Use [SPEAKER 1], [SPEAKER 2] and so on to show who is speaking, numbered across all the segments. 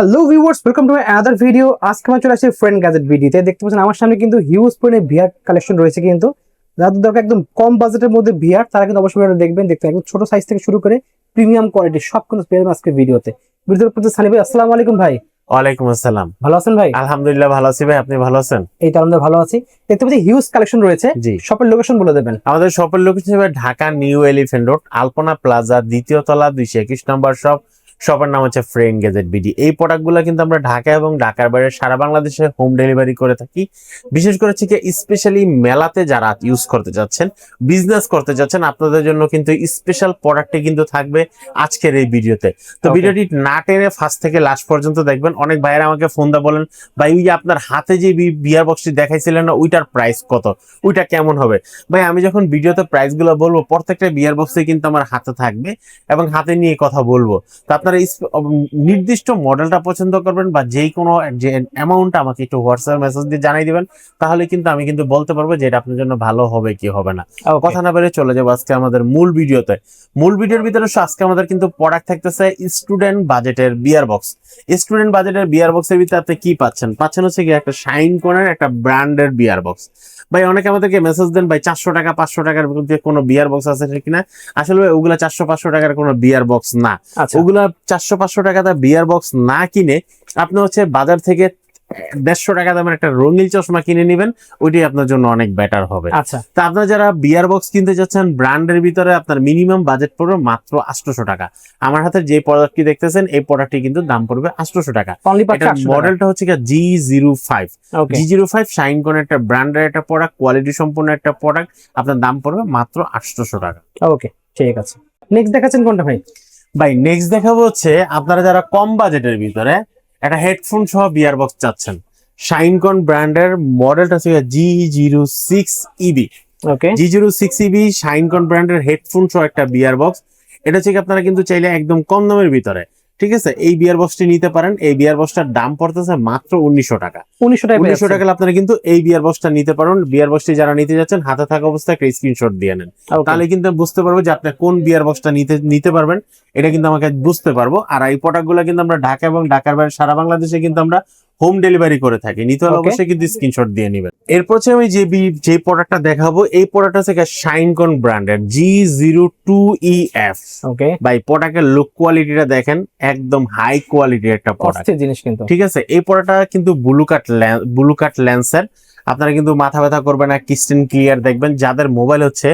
[SPEAKER 1] Hello viewers, welcome to my other video. আজকে আমরা চলে আসছি ফ্রেন্ড গ্যাজেট ভিডিওতে। দেখতে পাচ্ছেন আমার সামনে কিন্তু হিউজ পরিমাণে ভিআর কালেকশন রয়েছে। কিন্তু যাদের দরকার একদম কম বাজেটের মধ্যে ভিআর, তারা কিন্তু অবশ্যই ভিডিওটা দেখবেন। দেখতে একদম ছোট সাইজ থেকে শুরু করে প্রিমিয়াম কোয়ালিটি সব কিন্তু পেয়ে যাবেন আজকে ভিডিওতে। ভিডিওর প্রতি সানি ভাই, আসসালামু আলাইকুম ভাই।
[SPEAKER 2] ওয়ালাইকুম আসসালাম।
[SPEAKER 1] ভালো আছেন ভাই?
[SPEAKER 2] আলহামদুলিল্লাহ ভালো আছি ভাই, আপনি ভালো আছেন?
[SPEAKER 1] এই তো আমরা ভালো আছি। দেখতে পাচ্ছি হিউজ কালেকশন রয়েছে।
[SPEAKER 2] জি,
[SPEAKER 1] শপের লোকেশন বলে দেবেন।
[SPEAKER 2] আমাদের শপের লোকেশন হিসেবে ঢাকা নিউ এলিফ্যান্ট রোড, আলপনা প্লাজা, দ্বিতীয় তলা, 221 নম্বর শপ। শপের নাম হচ্ছে ফ্রেন্ড গ্যাজেট বিডি। এই প্রোডাক্টগুলো কিন্তু আমরা ঢাকা এবং ঢাকার বাইরে সারা বাংলাদেশে হোম ডেলিভারি করে থাকি। বিশেষ করে হচ্ছে স্পেশালি মেলাতে যারা ইউজ করতে যাচ্ছেন, বিজনেস করতে যাচ্ছেন, আপনাদের জন্য কিন্তু স্পেশাল প্রোডাক্টে কিন্তু থাকবে আজকের এই ভিডিওতে। তো ভিডিওটি না টেনে ফার্স্ট থেকে লাস্ট পর্যন্ত দেখবেন। অনেক ভাইয়েরা আমাকে ফোন দা বলেন, ভাই ওই যে আপনার হাতে যে বিয়ার বক্সটি দেখাইছিলেন না, ওইটার প্রাইস কত, ওইটা কেমন হবে? ভাই আমি যখন ভিডিওতে প্রাইসগুলো বলবো, প্রত্যেকটা বিয়ার বক্সে কিন্তু আমার হাতে থাকবে এবং হাতে নিয়ে কথা বলবো। তো আপনারা নির্দিষ্ট মডেলটা পছন্দ করবেন বা যেই কোনো যে অ্যামাউন্টটা আমাকে একটু হোয়াটসঅ্যাপ মেসেজ দিয়ে জানাই দিবেন, তাহলে কিন্তু আমি কিন্তু বলতে পারবো যে এটা আপনার জন্য ভালো হবে কি হবে না। কথা না বেরিয়ে চলে যাবো আজকে আমাদের মূল ভিডিওতে। মূল ভিডিওর ভিতরে আজকে আমাদের কিন্তু প্রোডাক্ট থাকতেছে স্টুডেন্ট বাজেটের বিয়ার বক্স। স্টুডেন্ট বাজেটের বিয়ার বক্সের ভিতরে আপনি কি পাচ্ছেন হচ্ছে কি একটা শাইন কোনের একটা ব্র্যান্ডের বিয়ার বক্স। ভাই অনেকে আমাদেরকে মেসেজ দেন, ভাই 400 টাকা 500 টাকার মধ্যে কোনো বিয়ার বক্স আছে কিনা। আসলে ওগুলা 400-500 টাকার কোনো বিয়ার বক্স না। ওগুলা 400-500 টাকাতে বিয়ার বক্স না কিনে আপনি হচ্ছে বাজার থেকে 150 টাকা দামের একটা রঙিন চশমা কিনে নেবেন, ওইটাই আপনার জন্য অনেক বেটার হবে।
[SPEAKER 1] আচ্ছা,
[SPEAKER 2] তা আপনারা যারা বিয়ার বক্স কিনতে যাচ্ছেন ব্র্যান্ডের ভিতরে, আপনার মিনিমাম বাজেট পড়বে মাত্র 800 টাকা। আমার হাতে যে প্রোডাক্টটি দেখতেছেন, এই প্রোডাক্টটি কিন্তু দাম পড়বে 800 টাকা। এটার মডেলটা হচ্ছে G05। G05 শাইন কোন একটা ব্র্যান্ডের একটা প্রোডাক্ট, কোয়ালিটি সম্পন্ন একটা প্রোডাক্ট। আপনার দাম পড়বে মাত্র 800 টাকা।
[SPEAKER 1] ওকে, ঠিক আছে। নেক্সট দেখাচ্ছেন কোনটা ভাই?
[SPEAKER 2] ভাই নেক্সট দেখাবো হচ্ছে আপনারা যারা কম বাজেটের ভিতরে একটা হেডফোন সহ বিয়ার বক্স চাচ্ছেন। শাইনকন ব্র্যান্ডের মডেলটা হচ্ছে G06EB।
[SPEAKER 1] ওকে,
[SPEAKER 2] G06EB শাইনকন ব্র্যান্ডের হেডফোন সহ একটা বিয়ার বক্স। এটা হচ্ছে আপনারা কিন্তু চাইলে একদম কম দামের ভিতরে, ঠিক আছে, এই বিয়ার বক্সটি নিতে পারেন। এই বিয়ার বক্সটার দাম পড়তেছে মাত্র 1900 টাকা। 1900 টাকা আপনারা কিন্তু এই বিয়ার বক্সটা নিতে পারেন। বিয়ার বক্সটি যারা নিতে যাচ্ছেন, হাতে থাকা অবস্থায় একটা স্ক্রিনশট দিয়ে নেন, তাহলে কিন্তু বুঝতে পারবো যে আপনি কোন বিয়ার বক্সটা নিতে পারবেন। এটা কিন্তু আমাকে বুঝতে পারবো। আর এই প্রোডাক্টগুলো কিন্তু আমরা ঢাকা এবং ঢাকার বাইরে সারা বাংলাদেশে কিন্তু আমরা হোম ডেলিভারি করে থাকি। নিতে হলে অবশ্যই কিন্তু স্ক্রিনশট দিয়ে নেবেন। এরপর হচ্ছে আমি যে প্রোডাক্টটা দেখাবো, এই প্রোডাক্টটা হচ্ছে শাইনকন ব্র্যান্ডের G02EF। ওকে ভাই, প্রোডাক্টের লুক কোয়ালিটিটা দেখেন, একদম হাই কোয়ালিটির একটা প্রোডাক্ট জিনিস কিন্তু, ঠিক আছে। এই প্রোডাক্টটা কিন্তু ব্লু কাট লেন্সের। আপনারা কিন্তু মাথা ব্যথা করবেন না, ক্রিস্টাল ক্লিয়ার দেখবেন। যাদের মোবাইল হচ্ছে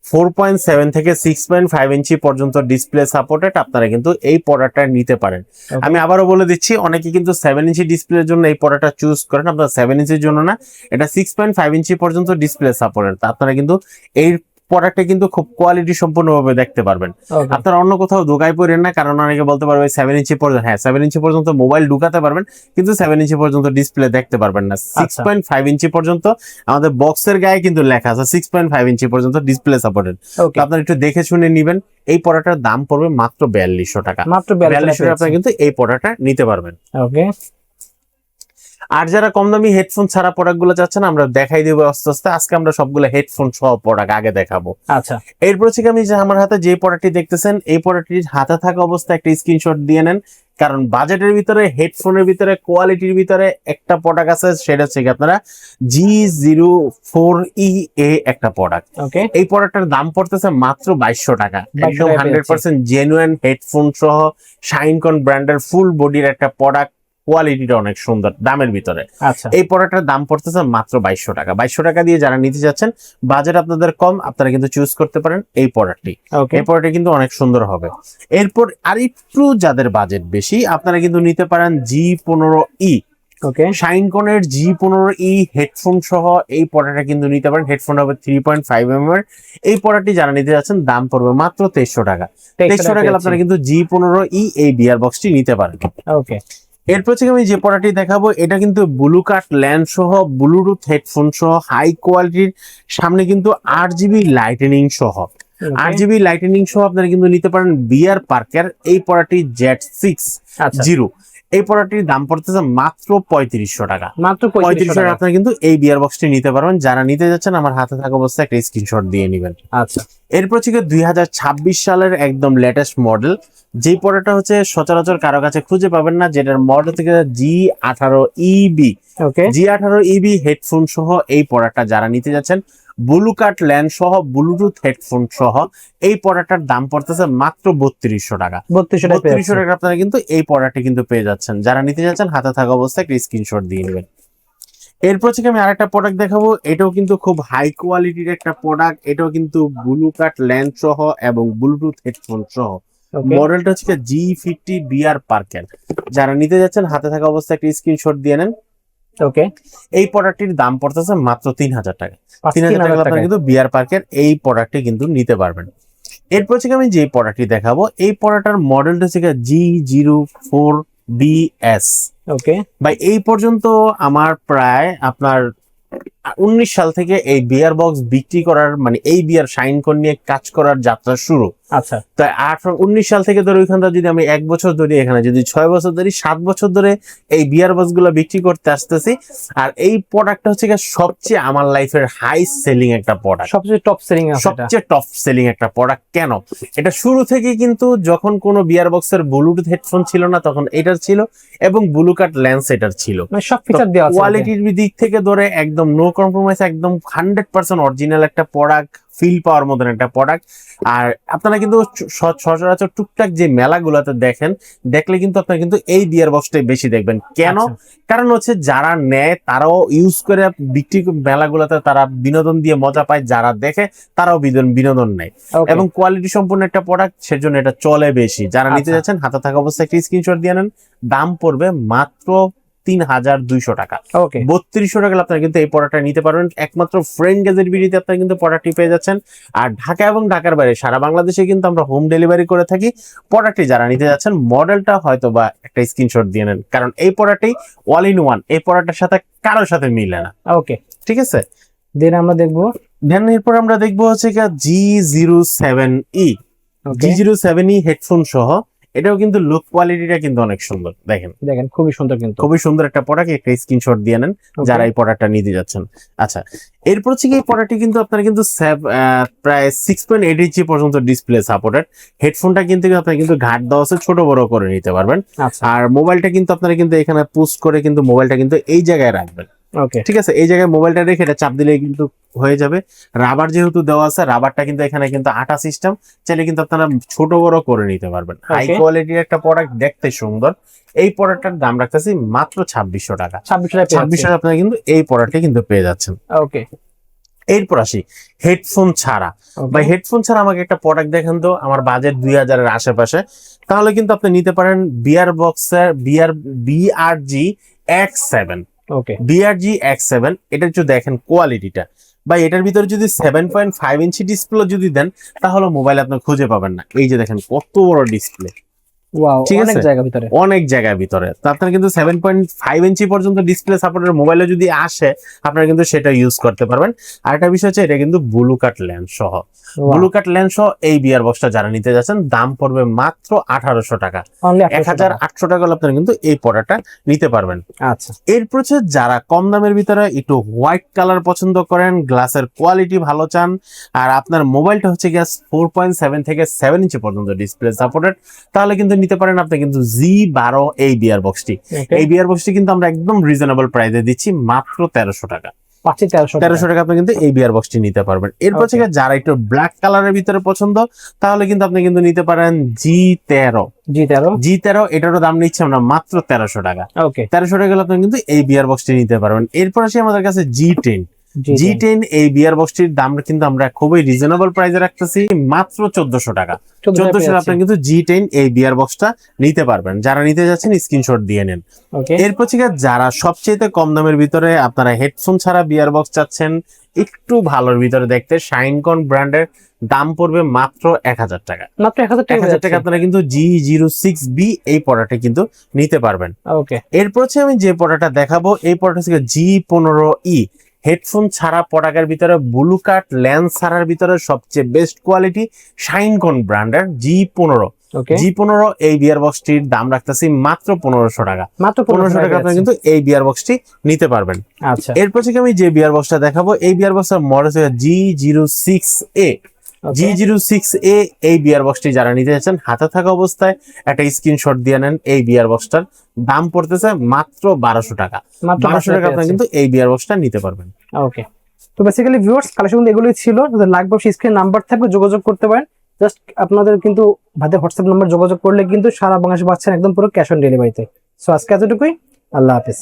[SPEAKER 2] 4.7 থেকে 6.5 ইঞ্চি পর্যন্ত ডিসপ্লে সাপোর্টেড, আপনারা কিন্তু এই প্রোডাক্টটা নিতে পারেন। আমি আবারও বলে দিচ্ছি, অনেকে কিন্তু 7 ইঞ্চি ডিসপ্লের জন্য এই প্রোডাক্টটা চুজ করেন, আপনারা 7 ইঞ্চির জন্য না, এটা 6.5 ইঞ্চি পর্যন্ত ডিসপ্লে সাপোর্টেড। আপনারা কিন্তু এই প্রোডাক্টে কিন্তু খুব কোয়ালিটি সম্পূর্ণভাবে দেখতে পারবেন। আপনারা অন্য কোথাও ঢোকাই পড়েন না, কারণ অনেকে বলতে পারবে 7 ইঞ্চি পর্যন্ত, হ্যাঁ 7 ইঞ্চি পর্যন্ত মোবাইল ঢুকাতে পারবেন, কিন্তু 7 ইঞ্চি পর্যন্ত ডিসপ্লে দেখতে পারবেন না। 6.5 ইঞ্চি পর্যন্ত আমাদের বক্সের গায়ে কিন্তু লেখা আছে 6.5 ইঞ্চি পর্যন্ত ডিসপ্লে সাপোর্টেড। আপনারা একটু দেখে শুনে নেবেন। এই প্রোডাক্টের দাম পড়বে মাত্র 4200 টাকা। মাত্র 4200 টাকা আপনারা কিন্তু এই প্রোডাক্টটা নিতে পারবেন। ওকে, আর যারা কম দামি হেডফোন ছাড়া প্রোডাক্ট গুলো চাচ্ছেন, আমরা দেখাই দেবো আস্তে আস্তে। আজকে আমরা সবগুলো হেডফোন সহ প্রোডাক্ট আগে দেখাবো। আচ্ছা, এরপর হচ্ছে আমি যে আমার হাতে যে প্রোডাক্টটি দেখতেছেন, এই প্রোডাক্টটির হাতে থাকা অবস্থায় একটা স্ক্রিনশট দিয়ে নেন, কারণ বাজেটের ভিতরে হেডফোনের ভিতরে কোয়ালিটির ভিতরে একটা প্রোডাক্ট আছে, সেটা হচ্ছে আপনারা G04EA একটা প্রোডাক্ট। ওকে, এই প্রোডাক্টটার দাম পড়তেছে মাত্র 2200 টাকা। একদম 100% জেনুইন হেডফোন সহ শাইনকন ব্র্যান্ডের ফুল বডির একটা প্রোডাক্ট, কোয়ালিটিটা অনেক সুন্দর দামের ভিতরে। আচ্ছা, এই প্রোডাক্টের দাম পড়তেছে মাত্র 2200 টাকা। 2200 টাকা দিয়ে যারা নিতে যাচ্ছেন, বাজেট আপনাদের কম, আপনারা কিন্তু চুজ করতে পারেন এই প্রোডাক্টটি। এই প্রোডাক্টটি কিন্তু অনেক সুন্দর হবে। এরপর আরেকটু যাদের বাজেট বেশি, আপনারা কিন্তু নিতে পারেন G15E। ওকে, শাইনকনের G15E হেডফোন সহ এই প্রোডাক্টটা কিন্তু নিতে পারেন। হেডফোন হবে 3.5mm এর। এই প্রোডাক্টটি যারা নিতে যাচ্ছেন, দাম পড়বে মাত্র 2300 টাকা। 2300 টাকা আপনারা কিন্তু G15E এই বিয়ার বক্সটি নিতে পারেন। ওকে, এরপর থেকে আমি যে প্রোডাক্টটি দেখাবো, এটা কিন্তু ব্লু কাট ল্যান্ড সহ ব্লুটুথ হেডফোন সহ হাই কোয়ালিটির, সামনে কিন্তু 8GB লাইটেনিং সহ 8GB লাইটেনিং সহ আপনারা কিন্তু নিতে পারেন বিয়ার পার্কের এই প্রোডাক্টটি Z60। এই প্রোডাক্টটির দাম পড়তেছে মাত্র 3500 টাকা। মাত্র 3500 টাকা আপনারা কিন্তু এই বিয়ার বক্সটি নিতে পারবেন। যারা নিতে যাচ্ছেন, আমার হাতে থাকা অবস্থায় একটা স্ক্রিনশট দিয়ে নেবেন। আচ্ছা, এরপর থেকে 2026 সালের একদম লেটেস্ট মডেল যে প্রোডাক্টটা হচ্ছে সচরাচর কারো কাছে খুঁজে পাবেন না, যেটার মডেল থেকে G18EB।
[SPEAKER 1] ওকে,
[SPEAKER 2] G18EB হেডফোন সহ এই প্রোডাক্টটা যারা নিতে যাচ্ছেন, ব্লু কাট ল্যান্ড সহ ব্লুটুথ হেডফোন সহ এই প্রোডাক্টটার দাম পড়তেছে মাত্র 3200 টাকা। 3200 টাকা আপনারা কিন্তু এই প্রোডাক্টটি কিন্তু পেয়ে যাচ্ছেন। যারা নিতে যাচ্ছেন হাতে থাকা অবস্থায় একটা স্ক্রিনশট দিয়ে নেবেন। এরপর থেকে আমি আরেকটা প্রোডাক্ট দেখাবো, এটাও কিন্তু খুব হাই কোয়ালিটির একটা প্রোডাক্ট। এটাও কিন্তু ব্লু কাট ল্যান্ড সহ এবং ব্লুটুথ হেডফোন সহ। মডেলটা হচ্ছে G50 বিআর পার্কের। যারা নিতে যাচ্ছেন হাতে থাকা অবস্থায় একটা স্ক্রিনশট দিয়ে নেন।
[SPEAKER 1] ওকে,
[SPEAKER 2] এই প্রোডাক্টটির দাম পড়তেছে মাত্র 3000 টাকা। 3000 টাকা আপনারা কিন্তু বিআর পার্কের এই প্রোডাক্টটি কিন্তু নিতে পারবেন। এরপর থেকে আমি যে প্রোডাক্টটি দেখাবো, এই প্রোডাক্টটার মডেলটা হচ্ছে G04BS।
[SPEAKER 1] ওকে,
[SPEAKER 2] ভাই এই পর্যন্ত আমার প্রায় আপনার 19 সাল থেকে এই বিয়ার বক্স বিক্রি করার, মানে এই বিয়ার শাইন কোন নিয়ে কাজ করার যাত্রা শুরু।
[SPEAKER 1] আচ্ছা,
[SPEAKER 2] তো 19 সাল থেকে ধরে ওইখানটা যদি আমি 1 বছর ধরে, এখানে যদি 6 বছর ধরে, 7 বছর ধরে এই বিয়ার বক্স গুলো বিক্রি করতে আসতেছি। আর এই প্রোডাক্টটা হচ্ছে সবচেয়ে আমার লাইফের হাই সেলিং একটা প্রোডাক্ট,
[SPEAKER 1] সবচেয়ে টপ সেলিং
[SPEAKER 2] একটা প্রোডাক্ট। কেন? এটা শুরু থেকে কিন্তু যখন কোনো বিয়ার বক্সের ব্লুটুথ হেডফোন ছিল না তখন এটার ছিল, এবং ব্লু কাট লেন্স এটার ছিল।
[SPEAKER 1] মানে সব ফিচার দেওয়া আছে,
[SPEAKER 2] কোয়ালিটির দিক থেকে ধরে একদম নো কম্প্রোমাইজ, একদম 100% অরিজিনাল একটা প্রোডাক্ট, ফিল পাওয়ার মতন একটা প্রোডাক্ট। আর আপনারা কিন্তু সচরাচর টুকটাক যে মেলাগুলোতে দেখলে কিন্তু আপনারা কিন্তু এই বিয়ার বক্সটাই বেশি দেখবেন। কেন? কারণ হচ্ছে যারা নেয় তারাও ইউজ করে বিক্রি, মেলাগুলোতে তারা বিনোদন দিয়ে মজা পায়, যারা দেখে তারাও বিনোদন নেয়, এবং কোয়ালিটি সম্পূর্ণ একটা প্রোডাক্ট, সেজন্য এটা চলে বেশি। যারা নিতে যাচ্ছেন হাতে থাকা অবস্থায় একটা স্ক্রিনশট দিয়ে নেন। দাম পড়বে মাত্র 3200 টাকা। 3200 টাকা আপনারা কিন্তু এই প্রোডাক্টটা নিতে পারবেন। একমাত্র ফ্রেন্ড গ্যাজেট বিডিতে আপনারা কিন্তু প্রোডাক্টটি পেয়ে যাচ্ছেন। আর ঢাকা এবং ঢাকার বাইরে সারা বাংলাদেশে কিন্তু আমরা হোম ডেলিভারি করে থাকি। প্রোডাক্টটি যারা নিতে যাচ্ছেন মডেলটা হয়তো বা একটা স্ক্রিনশট দিয়ে নেন, কারণ এই প্রোডাক্টটি অল ইন ওয়ান, এই প্রোডাক্টের সাথে কারোর সাথে মিলে না।
[SPEAKER 1] ওকে,
[SPEAKER 2] ঠিক আছে,
[SPEAKER 1] দেন আমরা দেখবো,
[SPEAKER 2] এরপর আমরা দেখবো হচ্ছে G07E। G07E হেডফোন সহ। এটাও কিন্তু লুক কোয়ালিটিটা কিন্তু অনেক সুন্দর, দেখেন
[SPEAKER 1] খুবই সুন্দর, কিন্তু
[SPEAKER 2] খুবই সুন্দর একটা প্রোডাক্ট। একটা স্ক্রিনশট দিয়ে নেন যারা এই প্রোডাক্টটা নিতে যাচ্ছেন। আচ্ছা, এরপর হচ্ছে এই প্রোডাক্টটি কিন্তু আপনারা কিন্তু প্রায় 6.8 ইঞ্চি পর্যন্ত ডিসপ্লে সাপোর্টেড। হেডফোনটা কিন্তু আপনারা কিন্তু ঘাট দেওয়া আছে, ছোট বড় করে নিতে পারবেন। আর মোবাইলটা কিন্তু আপনারা কিন্তু এখানে পুশ করে কিন্তু মোবাইলটা কিন্তু এই জায়গায় রাখবেন। ঠিক আছে, এই জায়গায় মোবাইলটা রেখে এটা চাপ দিলে কিন্তু হয়ে যাবে। রাবার যেহেতু দেওয়া আছে, রাবারটা কিন্তু এখানে কিন্তু আঠা সিস্টেম, চাইলে কিন্তু আপনারা ছোট বড় করে নিতে পারবেন। হাই কোয়ালিটির একটা প্রোডাক্ট, দেখতে সুন্দর। এই প্রোডাক্টটার দাম রাখতেছি মাত্র 2600 টাকা। 2600 টাকা আপনারা কিন্তু এই প্রোডাক্টটি কিন্তু পেয়ে যাচ্ছেন।
[SPEAKER 1] ওকে,
[SPEAKER 2] এরপর আসি হেডফোন ছাড়া। বা হেডফোন ছাড়া আমাকে একটা প্রোডাক্ট দেখেন তো, আমার বাজেট 2000 এর আশেপাশে, তাহলে কিন্তু আপনি নিতে পারেন বিআর বক্সের BRG X7। BRG X7, এটা একটু দেখেন কোয়ালিটিটা। বা এটার ভিতরে যদি 7.5 ইঞ্চি ডিসপ্লে যদি দেন, তাহলে মোবাইল আপনি খুঁজে পাবেন না। এই যে দেখেন কত বড় ডিসপ্লে, অনেক জায়গার ভিতরে। তো আপনার কিন্তু 7.5 ইঞ্চি পর্যন্ত ডিসপ্লে সাপোর্টের মোবাইলে যদি আসে, আপনারা কিন্তু সেটা ইউজ করতে পারবেন। আর একটা বিষয় হচ্ছে এটা কিন্তু ব্লু কাট লেন্স সহ। ব্লু কাট লেন্স সহ এই বিয়ার বক্সটা যারা নিতে যাচ্ছেন, দাম পড়বে মাত্র 1800 টাকা। 1800 টাকা হলে আপনারা কিন্তু এই প্রোডাক্টটা নিতে পারবেন।
[SPEAKER 1] আচ্ছা,
[SPEAKER 2] এরপর হচ্ছে যারা কম দামের ভিতরে একটু হোয়াইট কালার পছন্দ করেন, গ্লাসের কোয়ালিটি ভালো চান, আর আপনার মোবাইলটা হচ্ছে 4.7 থেকে 7 ইঞ্চি পর্যন্ত ডিসপ্লে সাপোর্টেড, তাহলে কিন্তু নিতে পারেন আপনি কিন্তু G12 এই বিয়ার বক্সটি। এই বিয়ার বক্সটি কিন্তু আমরা একদম রিজনেবল প্রাইসে দিচ্ছি, মাত্র 1300 টাকা। 1300 টাকা আপনি কিন্তু এই বিয়ার বক্সটি নিতে পারবেন। এরপর থেকে যারা একটু ব্ল্যাক কালারের ভিতরে পছন্দ, তাহলে কিন্তু আপনি কিন্তু নিতে পারেন G13। এটারও দাম নিচ্ছে আমরা মাত্র 1300 টাকা। 1300 টাকা আপনি কিন্তু এই বিয়ার বক্সটি নিতে পারবেন। এরপর আসি আমাদের কাছে G10। এই বিয়ার বক্সটির দাম কিন্তু আমরা খুবই রিজনেবল প্রাইসে রাখতেছি, মাত্র 1400 টাকা। 1400 আপনি কিন্তু G10 এই বিয়ার বক্সটা নিতে পারবেন। যারা নিতে যাচ্ছেন স্ক্রিনশট দিয়ে নেন। এরপর থেকে যারা সবচেয়ে কম দামের ভিতরে আপনারা হেডফোন ছাড়া বিয়ার বক্স চাচ্ছেন, একটু ভালোর ভিতরে দেখতে, শাইনকন ব্র্যান্ডের, দাম পড়বে মাত্র 1000 টাকা। 1000 টাকা আপনারা কিন্তু G06B এই প্রোডাক্টটা কিন্তু নিতে পারবেন। এরপর হচ্ছে আমি যে প্রোডাক্টটা দেখাবো, এই প্রোডাক্ট হচ্ছে G15E। হেডফোন ছাড়া প্রোডাক্টের ভিতরে ব্লু কাট লেন্স ছাড়ার ভিতরে সবচেয়ে বেস্ট কোয়ালিটি শাইনকন ব্র্যান্ডের G15 এই বিয়ার বক্সটির দাম রাখতেছি মাত্র 1500 টাকা। 1500 টাকা আপনি কিন্তু এই বিয়ার বক্সটি নিতে পারবেন। আচ্ছা, এরপর থেকে আমি যে বিয়ার বক্সটা দেখাবো, এই বিয়ার বক্সের মডেল হচ্ছে G06A। G06A এই বিয়ার বক্সটি যারা নিতে চাচ্ছেন হাতে থাকা অবস্থায় একটা স্ক্রিনশট দিয়ে নেন। এই বিয়ার বক্সটার দাম পড়তেছে মাত্র 1200 টাকা।
[SPEAKER 1] মাত্র
[SPEAKER 2] 1200 টাকা আপনারা কিন্তু এই বিয়ার বক্সটা নিতে পারবেন।
[SPEAKER 1] ওকে, তো বেসিক্যালি ভিউয়ার্স কালেকশন এগুলোই ছিল। যাদের লাগবে স্ক্রিন নাম্বার থাকবে, যোগাযোগ করতে পারেন। জাস্ট আপনাদের কিন্তু ভাইদের হোয়াটসঅ্যাপ নাম্বার যোগাযোগ করলে কিন্তু সারা বাংলাদেশে পাচ্ছেন একদম পুরো ক্যাশ অন ডেলিভারিতে। সো আজকে এতটুকুই, আল্লাহ হাফেজ।